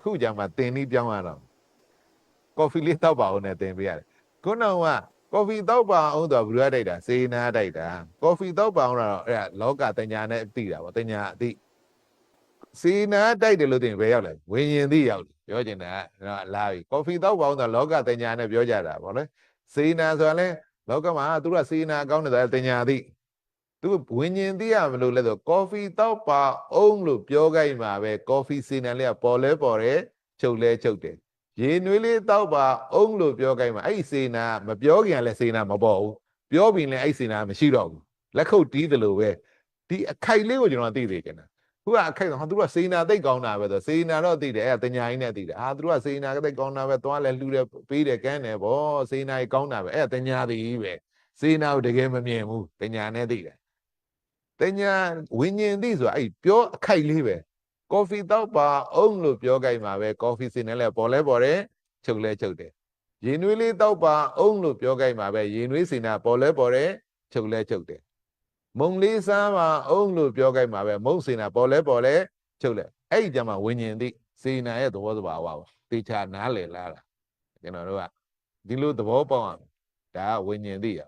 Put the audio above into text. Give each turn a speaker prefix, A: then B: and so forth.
A: ခုကြမှာတင်ပြီးပြောင်းရတော့ကော်ဖီလေးတောက်ပါအောင်နဲ့တင်ပေးရတယ်ခုနကကော်ဖီတောက်ပါအောင်ဆိုတော့ဘယ်လိုတိုက်တာစေနာတိုက်တာကော်ဖီတောက်ပါအောင်တော့အဲ့ဒါလောကတညာနဲ့သိတာပေါ့တညာအသိစေနာတိုက်တယ်လို့တင်ဘယ်ရောက်လဲဝิญဉ်သိရောက်တယ်ပြောချင်တာနော်လာပြီကော်ဖီတောက်ပါအောင်ဆိုတော့လောကတညာနဲ့ပြောကြတာပေါ့လေစေနာဆိုတာလဲလောကမှာသူကစေနာကောင်းတယ်ဆိုတော့တညာသိသူဝิญဉ်သိရမလို့လဲဆိုကော်ဖီတောက်ပါအောင်လို့ပြောခိုင်းမှာပဲကော်ဖီစေနာလေးကပေါ်လဲပေါ်တယ်ချုပ်လဲချုပ်တယ်ရေနွေးလေးတောက်ပါအောင်လို့ပြောခိုင်းမှာအဲ့စေနာမပြောခင်လည်းစေနာမပေါ်ဘူးပြောပြီးလည်းအဲ့စေနာမရှိတော့ဘူးလက်ခုပ်တီးတယ်လို့ပဲဒီအခိုက်လေးကိုကျွန်တော်သိသေးတယ်နော်ခုကအခိုက်တော့သူကစေနာသိတ်ကောင်းတာပဲဆိုစေနာတော့သိတယ်အဲ့ဒါတညာကြီးနဲ့သိတယ်သူကစေနာသိတ်ကောင်းတာပဲသွားလဲလှူတယ်ပေးတယ်ကမ်းတယ်ဗောစေနာကြီးကောင်းတာပဲအဲ့ဒါတညာသေးပဲစေနာကိုတကယ်မမြင်ဘူးတညာနဲ့သိတယ်တညာဝิญဉ်သိဆိုတာအဲ့ပြောအခိုက်လေးပဲကော်ဖီတောက်ပါအောင်လို့ပြောခိုင်းမှာပဲကော်ဖီစင်နဲ့လဲပေါ်လဲပေါ်တယ်ချုပ်လဲချုပ်တယ်ရေနွေးလေးတောက်ပါအောင်လို့ပြောခိုင်းမှာပဲရေနွေးစင်နာပေါ်လဲပေါ်တယ်ချုပ်လဲချုပ်တယ်မုံလေးစားပါအောင်လို့ပြောခိုင်းမှာပဲမုံစင်နာပေါ်လဲပေါ်လဲချုပ်လဲအဲ့ဒီကြမှာဝิญဉ်သိစေနာရဲ့သဘောသဘာဝပါတေချာနားလည်လားကျွန်တော်တို့ကဒီလိုသဘောပေါက်အောင်ဒါကဝิญဉ်သိရ